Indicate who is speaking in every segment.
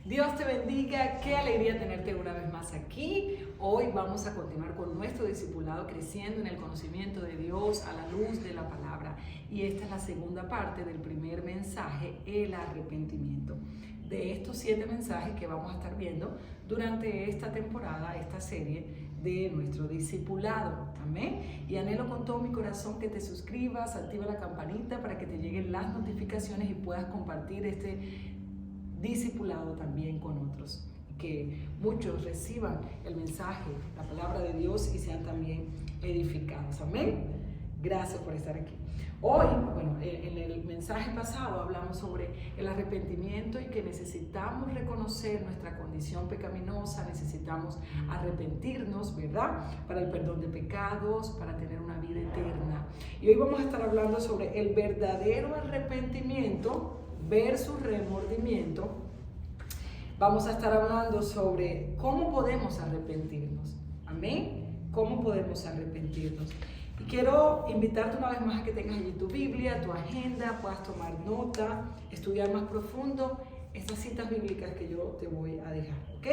Speaker 1: Dios te bendiga, qué alegría tenerte una vez más aquí. Hoy vamos a continuar con nuestro discipulado creciendo en el conocimiento de Dios a la luz de la palabra. Y esta es la segunda parte del primer mensaje, el arrepentimiento. De estos 7 mensajes que vamos a estar viendo durante esta temporada, esta serie de nuestro discipulado. Amén. Y anhelo con todo mi corazón que te suscribas, activa la campanita para que te lleguen las notificaciones y puedas compartir este discipulado también con otros, que muchos reciban el mensaje, la palabra de Dios y sean también edificados. Amén. Gracias por estar aquí. Hoy, en el mensaje pasado hablamos sobre el arrepentimiento y que necesitamos reconocer nuestra condición pecaminosa, necesitamos arrepentirnos, ¿verdad? Para el perdón de pecados, para tener una vida eterna. Y hoy vamos a estar hablando sobre el verdadero arrepentimiento versus remordimiento. Vamos a estar hablando sobre cómo podemos arrepentirnos. Amén. ¿Cómo podemos arrepentirnos? Y quiero invitarte una vez más a que tengas allí tu Biblia, tu agenda, puedas tomar nota, estudiar más profundo estas citas bíblicas que yo te voy a dejar, ¿ok?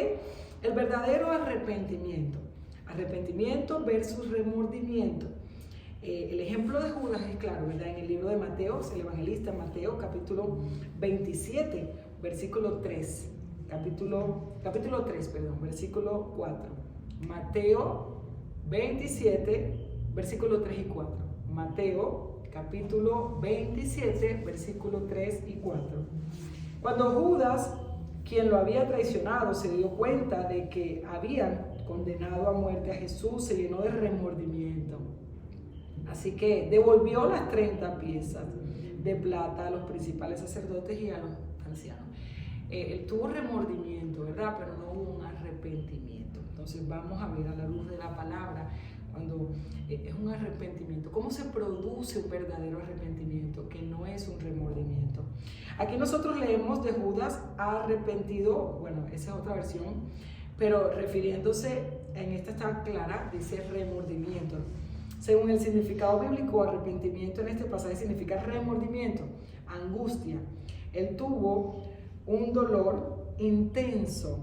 Speaker 1: El verdadero arrepentimiento. Arrepentimiento versus remordimiento. El ejemplo de Judas es claro, ¿verdad? En el libro de Mateo, el evangelista Mateo, capítulo 27, versículo 3. Capítulo 3, versículo 4. Mateo 27, versículo 3 y 4. Mateo, capítulo 27, versículo 3 y 4. Cuando Judas, quien lo había traicionado, se dio cuenta de que habían condenado a muerte a Jesús, se llenó de remordimiento. Así que devolvió las 30 piezas de plata a los principales sacerdotes y a los ancianos. Él tuvo remordimiento, ¿verdad? Pero no hubo un arrepentimiento. Entonces vamos a ver a la luz de la palabra cuando es un arrepentimiento. ¿Cómo se produce un verdadero arrepentimiento? Que no es un remordimiento. Aquí nosotros leemos de Judas arrepentido, esa es otra versión, pero refiriéndose, en esta está clara, dice remordimiento. Según el significado bíblico, arrepentimiento en este pasaje significa remordimiento, angustia. Él tuvo un dolor intenso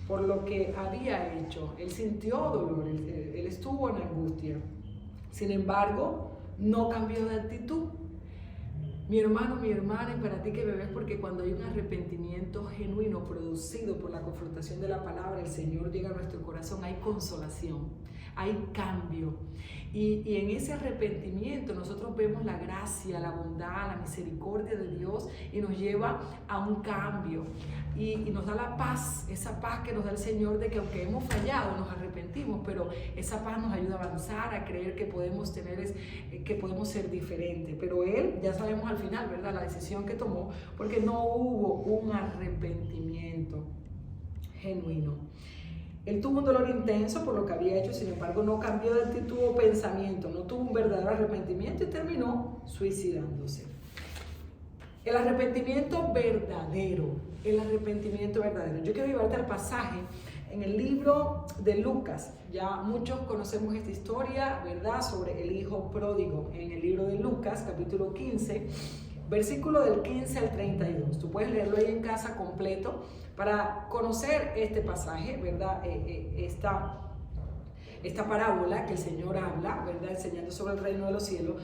Speaker 1: por lo que había hecho. Él sintió dolor, él estuvo en angustia. Sin embargo, no cambió de actitud. Mi hermano, mi hermana, y para ti que me ves, porque cuando hay un arrepentimiento genuino producido por la confrontación de la palabra, el Señor llega a nuestro corazón, hay consolación, hay cambio. Y en ese arrepentimiento nosotros vemos la gracia, la bondad, la misericordia de Dios y nos lleva a un cambio. Y nos da la paz, esa paz que nos da el Señor de que aunque hemos fallado, nos arrepentimos, pero esa paz nos ayuda a avanzar, a creer que podemos que podemos ser diferentes. Pero Él, ya sabemos al final, ¿verdad? La decisión que tomó, porque no hubo un arrepentimiento genuino. Él tuvo un dolor intenso por lo que había hecho, sin embargo no cambió de actitud o pensamiento, no tuvo un verdadero arrepentimiento y terminó suicidándose. El arrepentimiento verdadero, Yo quiero llevarte al pasaje en el libro de Lucas. Ya muchos conocemos esta historia, ¿verdad? Sobre el hijo pródigo. En el libro de Lucas, capítulo 15, versículo del 15 al 32. Tú puedes leerlo ahí en casa completo para conocer este pasaje, ¿verdad? Esta parábola que el Señor habla, ¿verdad? Enseñando sobre el reino de los cielos.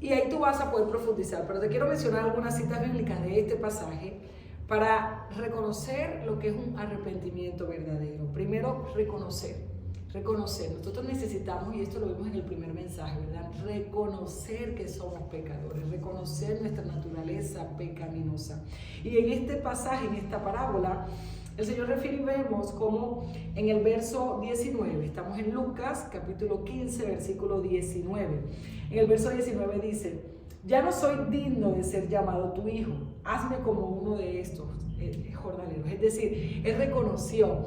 Speaker 1: Y ahí tú vas a poder profundizar, pero te quiero mencionar algunas citas bíblicas de este pasaje para reconocer lo que es un arrepentimiento verdadero. Primero, reconocer. Nosotros necesitamos, y esto lo vimos en el primer mensaje, ¿verdad? Reconocer que somos pecadores, reconocer nuestra naturaleza pecaminosa. Y en este pasaje, en esta parábola, el Señor refiere y vemos como en el verso 19, estamos en Lucas capítulo 15, versículo 19. En el verso 19 dice: ya no soy digno de ser llamado tu hijo, hazme como uno de estos jornaleros. Es decir, él reconoció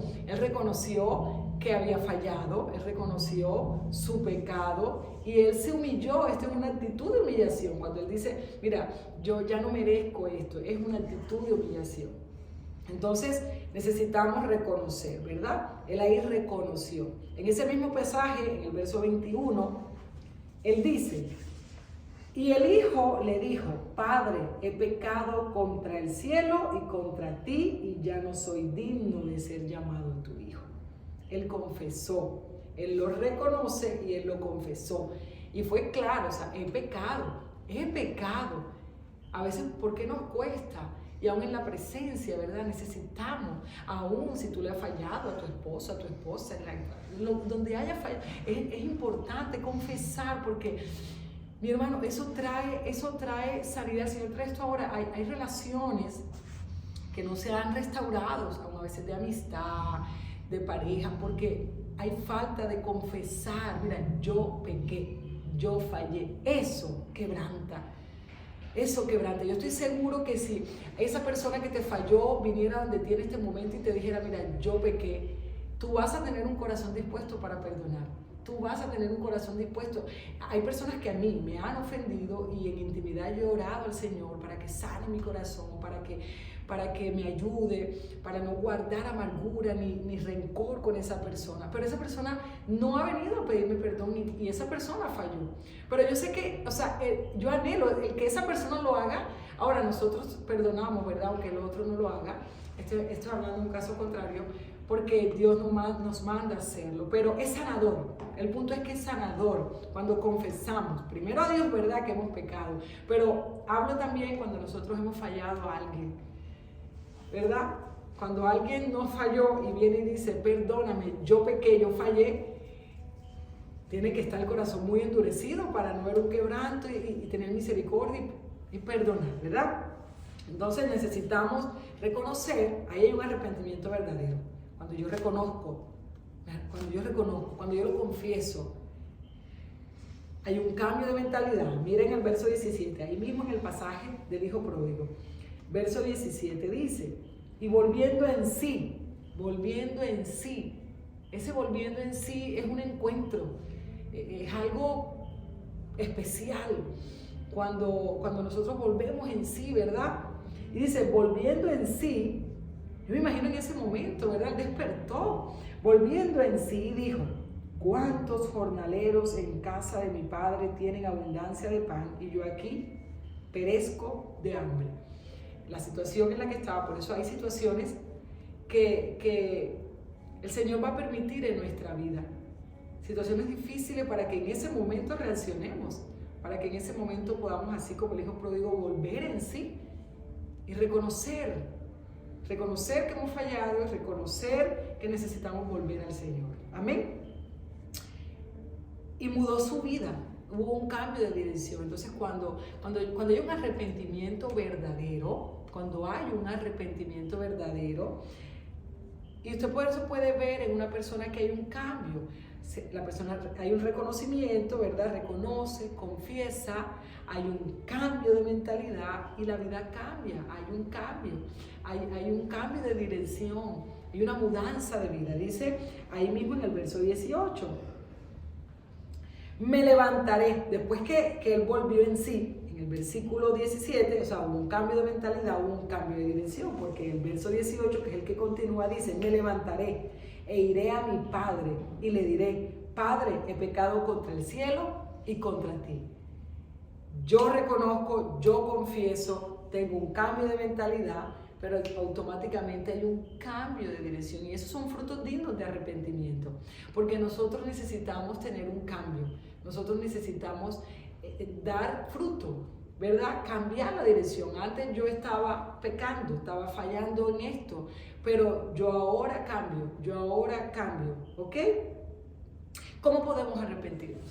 Speaker 1: que había fallado, él reconoció su pecado y él se humilló. Esta es una actitud de humillación. Cuando él dice, mira, yo ya no merezco esto, es una actitud de humillación. Entonces necesitamos reconocer, ¿verdad? Él ahí reconoció. En ese mismo pasaje, en el verso 21, él dice: Y el hijo le dijo, Padre, he pecado contra el cielo y contra ti, y ya no soy digno de ser llamado tu hijo. Él confesó, él lo reconoce y él lo confesó. Y fue claro, o sea, he pecado. A veces, ¿por qué nos cuesta? Y aún en la presencia, ¿verdad? Necesitamos, aún si tú le has fallado a tu esposo, a tu esposa, donde haya fallado, es importante confesar, porque, mi hermano, eso trae sanidad. El Señor trae esto ahora. Hay relaciones que no se han restaurado, aún a veces de amistad, de pareja, porque hay falta de confesar. Mira, yo pequé, yo fallé. Eso quebranta. Yo estoy seguro que si esa persona que te falló viniera donde ti en este momento y te dijera, mira, yo pequé, tú vas a tener un corazón dispuesto para perdonar. Tú vas a tener un corazón dispuesto. Hay personas que a mí me han ofendido y en intimidad yo he orado al Señor para que sane mi corazón, para que me ayude, para no guardar amargura ni rencor con esa persona. Pero esa persona no ha venido a pedirme perdón y esa persona falló. Pero yo sé que, o sea, yo anhelo el que esa persona lo haga. Ahora nosotros perdonamos, ¿verdad? Aunque el otro no lo haga. Estoy hablando de un caso contrario, porque Dios nos manda a hacerlo, pero es sanador. El punto es que es sanador cuando confesamos, primero a Dios, ¿verdad?, que hemos pecado, pero hablo también cuando nosotros hemos fallado a alguien, ¿verdad? Cuando alguien nos falló y viene y dice, perdóname, yo pequé, yo fallé, tiene que estar el corazón muy endurecido para no ver un quebranto y tener misericordia y perdonar, ¿verdad? Entonces necesitamos reconocer, ahí hay un arrepentimiento verdadero. Cuando yo reconozco, cuando yo lo confieso, hay un cambio de mentalidad. Miren el verso 17, ahí mismo en el pasaje del hijo pródigo. Verso 17 dice, y volviendo en sí, ese volviendo en sí es un encuentro, es algo especial cuando nosotros volvemos en sí, ¿verdad? Y dice, volviendo en sí, yo me imagino en ese momento, ¿verdad? Él despertó, volviendo en sí, dijo, ¿cuántos jornaleros en casa de mi padre tienen abundancia de pan y yo aquí perezco de hambre? La situación en la que estaba, por eso hay situaciones que el Señor va a permitir en nuestra vida, situaciones difíciles para que en ese momento reaccionemos, para que en ese momento podamos, así como el hijo pródigo, volver en sí y reconocer que hemos fallado y reconocer que necesitamos volver al Señor. Amén. Y mudó su vida, hubo un cambio de dirección. Entonces cuando hay un arrepentimiento verdadero, y usted por eso puede ver en una persona que hay un cambio. La persona, hay un reconocimiento, ¿verdad? Reconoce, confiesa, hay un cambio de mentalidad y la vida cambia, hay un cambio de dirección y una mudanza de vida. Dice ahí mismo en el verso 18, me levantaré, después que él volvió en sí. En el versículo 17, o sea, hubo un cambio de mentalidad, hubo un cambio de dirección, porque el verso 18, que es el que continúa, dice, me levantaré e iré a mi padre y le diré, Padre, he pecado contra el cielo y contra ti. Yo reconozco, yo confieso, tengo un cambio de mentalidad, pero automáticamente hay un cambio de dirección y esos son frutos dignos de arrepentimiento, porque nosotros necesitamos tener un cambio, nosotros necesitamos dar fruto, ¿verdad? Cambiar la dirección. Antes yo estaba pecando, estaba fallando en esto, pero yo ahora cambio, ¿ok? ¿Cómo podemos arrepentirnos?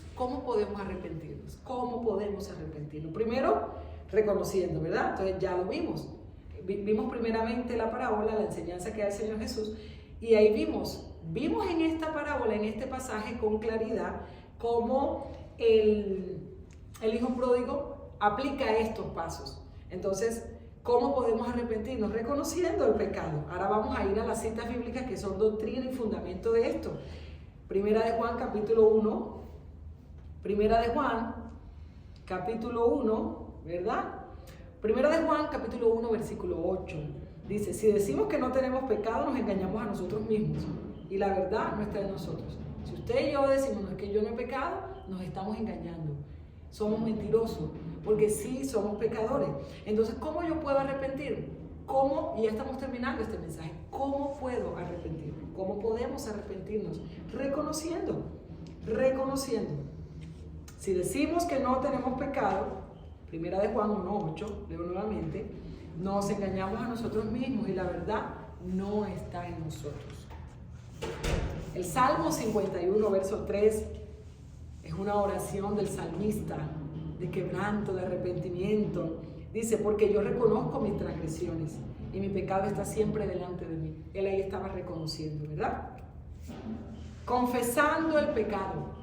Speaker 1: Primero, reconociendo, ¿verdad? Entonces ya lo vimos. Vimos primeramente la parábola, la enseñanza que da el Señor Jesús, y ahí vimos en esta parábola, en este pasaje con claridad, cómo el hijo pródigo aplica estos pasos. Entonces, ¿cómo podemos arrepentirnos? Reconociendo el pecado. Ahora vamos a ir a las citas bíblicas que son doctrina y fundamento de esto. Primera de Juan, capítulo 1. Primera de Juan, capítulo 1, ¿verdad? Primera de Juan, capítulo 1, versículo 8. Dice, si decimos que no tenemos pecado, nos engañamos a nosotros mismos. Y la verdad no está en nosotros. Si usted y yo decimos, no, es que yo no he pecado, nos estamos engañando. Somos mentirosos. porque sí somos pecadores. Entonces, ¿cómo yo puedo arrepentirme? ¿Cómo? Y ya estamos terminando este mensaje. ¿Cómo puedo arrepentirme? ¿Cómo podemos arrepentirnos? Reconociendo. Si decimos que no tenemos pecado, primera de Juan 1:8, leo nuevamente, nos engañamos a nosotros mismos y la verdad no está en nosotros. El Salmo 51, verso 3, es una oración del salmista de quebranto, de arrepentimiento. Dice, porque yo reconozco mis transgresiones y mi pecado está siempre delante de mí. Él ahí estaba reconociendo, ¿verdad? Confesando el pecado.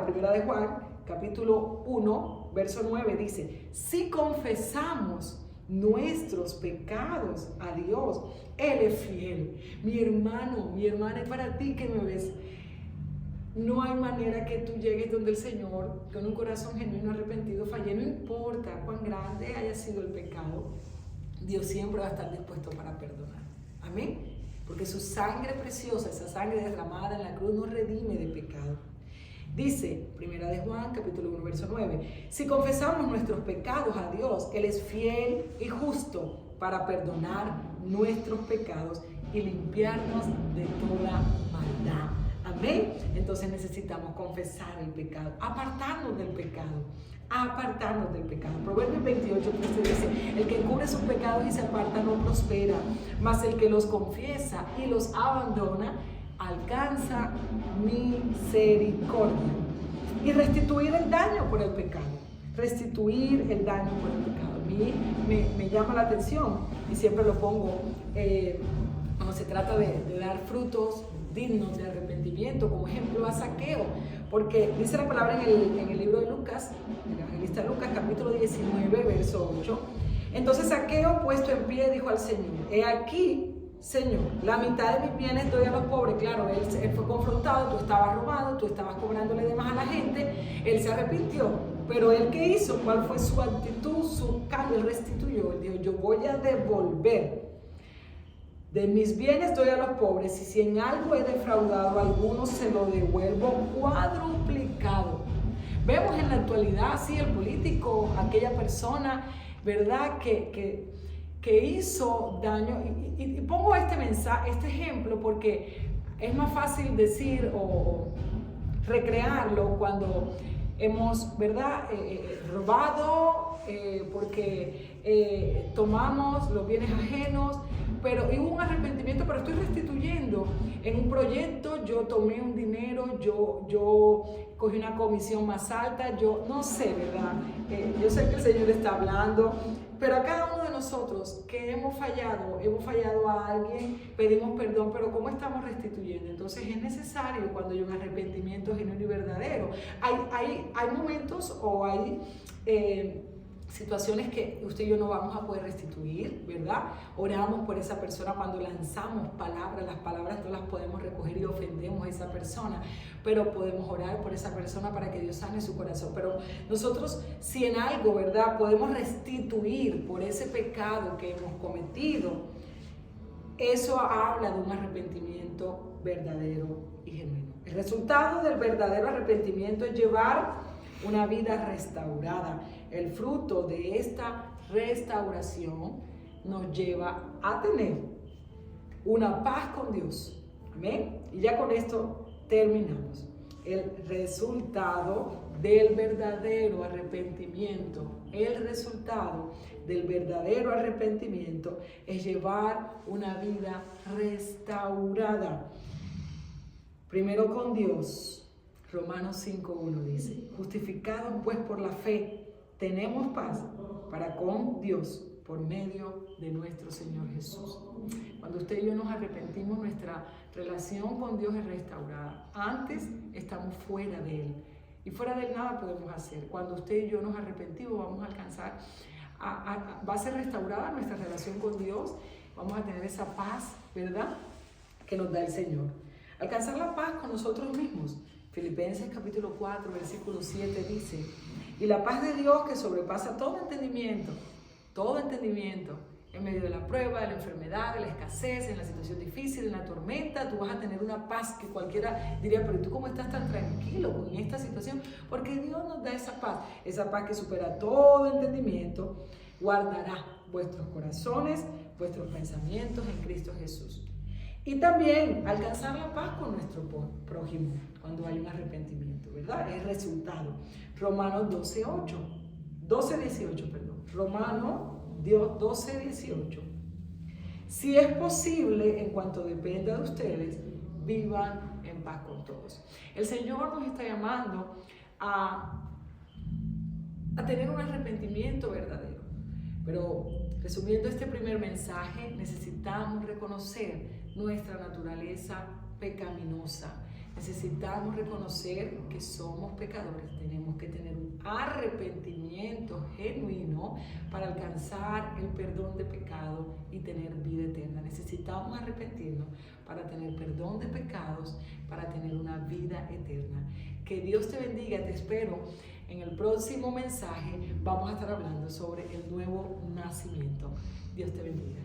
Speaker 1: Primera de Juan, capítulo 1, verso 9, dice, si confesamos nuestros pecados a Dios, Él es fiel. Mi hermano, mi hermana, es para ti que me ves. No hay manera que tú llegues donde el Señor con un corazón genuino, arrepentido, fallé. No importa cuán grande haya sido el pecado, Dios siempre va a estar dispuesto para perdonar. Amén. Porque su sangre preciosa, esa sangre derramada en la cruz, nos redime de pecado. Dice, primera de Juan, capítulo 1, verso 9, si confesamos nuestros pecados a Dios, Él es fiel y justo para perdonar nuestros pecados y limpiarnos de toda maldad. Amén. Entonces necesitamos confesar el pecado, apartarnos del pecado. Proverbios 28:13 dice, el que cubre sus pecados y se aparta no prospera, mas el que los confiesa y los abandona alcanza misericordia. Y restituir el daño por el pecado. A mí me llama la atención y siempre lo pongo cuando se trata de dar frutos dignos de arrepentimiento, como ejemplo a Zaqueo, porque dice la palabra en el libro de Lucas, el evangelista Lucas, capítulo 19, verso 8, entonces Zaqueo, puesto en pie, dijo al Señor, he aquí, Señor, la mitad de mis bienes doy a los pobres. Claro, él fue confrontado, tú estabas robando, tú estabas cobrándole de más a la gente, él se arrepintió, pero él ¿qué hizo? ¿Cuál fue su actitud, su cambio? Él restituyó, él dijo, yo voy a devolver. De mis bienes doy a los pobres, y si en algo he defraudado a algunos, se lo devuelvo cuadruplicado. Vemos en la actualidad, sí, el político, aquella persona, ¿verdad?, que hizo daño. Y pongo este ejemplo porque es más fácil decir o recrearlo cuando hemos, ¿verdad?, robado, porque tomamos los bienes ajenos, pero hubo un arrepentimiento, pero estoy restituyendo. En un proyecto yo tomé un dinero, yo cogí una comisión más alta, yo no sé, ¿verdad? Yo sé que el Señor está hablando, pero a cada uno de nosotros que hemos fallado a alguien, pedimos perdón, pero ¿cómo estamos restituyendo? Entonces es necesario, cuando hay un arrepentimiento genuino y verdadero, hay momentos o hay situaciones que usted y yo no vamos a poder restituir, ¿verdad? Oramos por esa persona cuando lanzamos palabras, las palabras no las podemos recoger y ofendemos a esa persona, pero podemos orar por esa persona para que Dios sane su corazón. Pero nosotros, si en algo, ¿verdad?, podemos restituir por ese pecado que hemos cometido, eso habla de un arrepentimiento verdadero y genuino. El resultado del verdadero arrepentimiento es llevar una vida restaurada. El fruto de esta restauración nos lleva a tener una paz con Dios. Amén. Y ya con esto terminamos. El resultado del verdadero arrepentimiento, es llevar una vida restaurada. Primero con Dios. Romanos 5:1 dice, justificados pues por la fe, tenemos paz para con Dios por medio de nuestro Señor Jesús. Cuando usted y yo nos arrepentimos, nuestra relación con Dios es restaurada. Antes estamos fuera de Él y fuera de Él nada podemos hacer. Cuando usted y yo nos arrepentimos, vamos a alcanzar, va a ser restaurada nuestra relación con Dios, vamos a tener esa paz, ¿verdad?, que nos da el Señor. Alcanzar la paz con nosotros mismos. Filipenses capítulo 4, versículo 7 dice, y la paz de Dios que sobrepasa todo entendimiento, en medio de la prueba, de la enfermedad, de la escasez, en la situación difícil, en la tormenta, tú vas a tener una paz que cualquiera diría, pero ¿tú cómo estás tan tranquilo con esta situación? Porque Dios nos da esa paz que supera todo entendimiento, guardará vuestros corazones, vuestros pensamientos en Cristo Jesús. Y también alcanzar la paz con nuestro prójimo cuando hay un arrepentimiento, ¿verdad? Es resultado. Romanos 12:18, perdón. Romanos 12:18. Si es posible, en cuanto dependa de ustedes, vivan en paz con todos. El Señor nos está llamando a tener un arrepentimiento verdadero. Pero resumiendo este primer mensaje, necesitamos reconocer nuestra naturaleza pecaminosa. Necesitamos reconocer que somos pecadores. Tenemos que tener un arrepentimiento genuino para alcanzar el perdón de pecado y tener vida eterna. Necesitamos arrepentirnos para tener perdón de pecados, para tener una vida eterna. Que Dios te bendiga, te espero. En el próximo mensaje vamos a estar hablando sobre el nuevo nacimiento. Dios te bendiga.